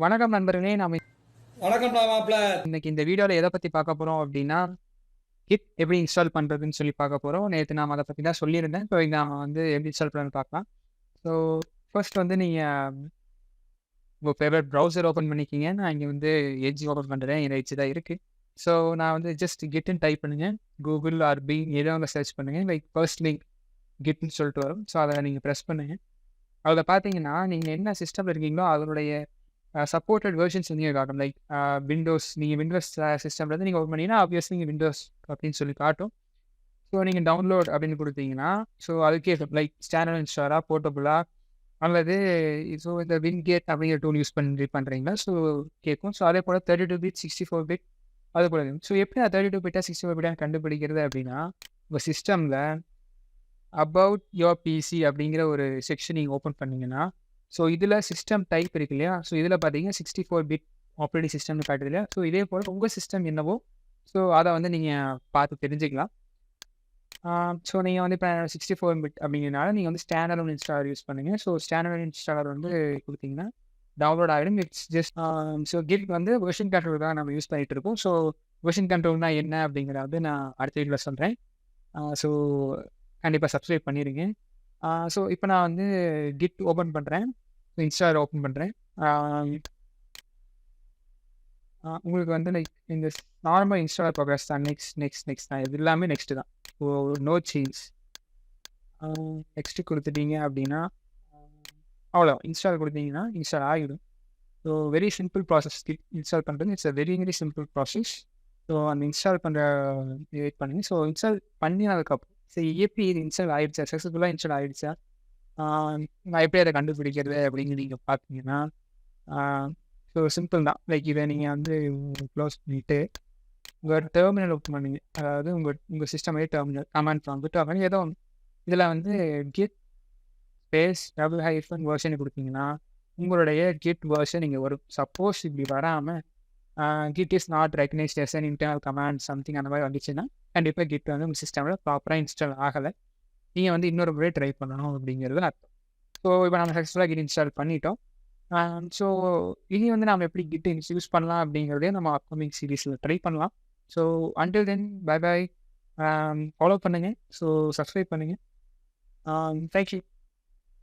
வணக்கம் நண்பர்களே. நாம வணக்கம்டா மாப்ள. இன்னைக்கு இந்த வீடியோல எத பத்தி பார்க்க போறோம் அப்டின்னா, கிட் எப்படி இன்ஸ்டால் பண்றதுன்னு சொல்லி பார்க்க போறோம். நேத்து நாம அத பத்தி தான் சொல்லியிருந்தேன். ஸோ நாம வந்து எப்படி இன்ஸ்டால் பண்ணலாம்னு பார்க்கலாம். ஸோ ஃபர்ஸ்ட் வந்து நீங்க உங்க ஃபேவரைட் ப்ரௌசர் ஓப்பன் பண்ணிக்கங்க. நான் இங்க வந்து எட்ஜ் ஓப்பன் பண்றேன். என் எட்ஜ் தான் இருக்கு. ஸோ நான் வந்து ஜஸ்ட் கிட்ன்னு டைப் பண்ணுங்க. கூகுள் ஆர் பிங் ஏதோ ஒண்ணு சர்ச் பண்ணுங்க. லைக் ஃபர்ஸ்ட் லிங்க் கிட்ன்னு சொல்லிட்டு வரும். ஸோ அத நீங்க பிரஸ் பண்ணுங்க. அதில பார்த்தீங்கன்னா, நீங்க என்ன சிஸ்டம்ல இருக்கீங்களோ அதனுடைய சப்போர்ட்டட் வெர்ஷன்ஸ் வந்து இங்க காட்டும். லைக் விண்டோஸ் நீங்க விண்டோஸ் சிஸ்டம்லேருந்து நீங்க ஓப்பன் பண்ணீங்கன்னா, ஆப்வியஸ்லி நீங்க விண்டோஸ் அப்படின்னு சொல்லி காட்டும். ஸோ நீங்க டவுன்லோட் அப்படின்னு குடுத்தீங்கன்னா, ஸோ அதுக்கே லைக் ஸ்டாண்டர்ட் இன்ஸ்டாலா, போர்ட்டபுளா அல்லது ஸோ இந்த வின்கேட் அப்படிங்கிற டூல் யூஸ் பண்ணி பண்றீங்களா? ஸோ கேட்கும். ஸோ அதேபோல 32 பிட், 64 பிட் அதுபோல இருக்கும். ஸோ எப்படி 32 பிட்டா, 64 பிட்டா கண்டுபிடிக்கிறது அப்படின்னா, உங்க சிஸ்டம்ல அபவுட் யுவர் பிசி அப்படிங்கிற ஒரு செக்ஷன் நீங்க ஓப்பன் பண்ணீங்கன்னா, ஸோ இதில சிஸ்டம் டைப் இருக்கு இல்லையா? ஸோ இதில பார்த்தீங்கன்னா 64 பிட் ஆப்பரேட்டிங் சிஸ்டம்னு காட்டுது இல்லையா? ஸோ இதே போல உங்க சிஸ்டம் என்னவோ, ஸோ அத வந்து நீங்க பார்த்து தெரிஞ்சுக்கலாம். ஸோ நீங்க வந்து இப்ப 64 பிட் அப்படிங்கிறனால நீங்க வந்து ஸ்டாண்டர்ட் அலோன் இன்ஸ்டாலர் யூஸ் பண்ணுங்க. ஸோ ஸ்டாண்டர்ட் அலோன் இன்ஸ்டாலர் வந்து குடுத்தீங்கன்னா, டவுன்லோட் ஆயிடும். இட்ஸ் ஜஸ்ட் ஸோ கிட் வந்து வெர்ஷன் கண்ட்ரோல் தான் நம்ம யூஸ் பண்ணிட்டு இருக்கோம். ஸோ வெர்ஷன் கண்ட்ரோல்னா என்ன அப்படிங்கிறத வந்து நான் அடுத்த வீடியோல சொல்றேன். ஸோ கண்டிப்பா சப்ஸ்கிரைப் பண்ணிருங்க. ஸோ இப்ப நான் வந்து கிட் ஓப்பன் பண்றேன். இன்ஸ்டாலர் ஓப்பன் பண்றேன். ஆ உங்களுக்கு வந்து லைக் இந்த நார்மல் இன்ஸ்டாலர் ப்ரோகிரஸ் தான். நெக்ஸ்ட் தான். இது எல்லாமே நெக்ஸ்ட் தான். Oh no change. நெக்ஸ்ட் குடுத்துட்டீங்க அப்படின்னா, அவ்வளோ இன்ஸ்டால் குடுத்தீங்கன்னா இன்ஸ்டால் ஆகிடும். So very simple process kit install பண்றது. It's a very simple process. So அந்த இன்ஸ்டால் பண்ற வெயிட் பண்ணுங்க. ஸோ இன்ஸ்டால் பண்ணினதுக்கப்புறம் சரி எப்படி இது இன்ஸ்டால் ஆயிடுச்சா? சக்ஸஸ்ஃபுல்லா இன்ஸ்டால் ஆயிடுச்சா? ஆ நான் எப்படி அத கண்டுபிடிக்கிறது அப்படின்னு நீங்க பார்த்தீங்கன்னா, ஆ ஸோ சிம்பிள் தான். லைக் இத நீங்க வந்து க்ளோஸ் பண்ணிட்டு, உங்க டெர்மினல் ஓப்பன் பண்ணுங்க. அதாவது உங்க உங்க சிஸ்டமே டெர்மினல் கமாண்ட் ப்ராம்ப்ட் அப்படின்னு ஏதோ ஒண்ணு. இதில வந்து git space double hyphen version குடுத்தீங்கன்னா, உங்களுடைய கிட் வெர்ஷன் இங்க வரும். சப்போஸ் இப்படி வராம git is not recognized as an internal command something அந்த மாரி வந்துச்சுன்னா, கண்டிப்பா கிட் வந்து உங்க சிஸ்டம்ல ப்ராப்பரா இன்ஸ்டால் ஆகல. நீங்க வந்து இன்னொரு முறை ட்ரை பண்ணணும் அப்படிங்கிறது அர்த்தம். ஸோ இப்ப நம்ம சக்ஸஸ்ஃபுல்லா கிட் இன்ஸ்டால் பண்ணிட்டோம். ஸோ இனி வந்து நாம எப்படி கிட் யூஸ் பண்ணலாம் அப்படிங்கிறதையும் நம்ம அப்கமிங் சீரிஸ்ல ட்ரை பண்ணலாம். So until then bye bye. Follow பண்ணுங்க. ஸோ சப்ஸ்கிரைப் பண்ணுங்க. Thank you.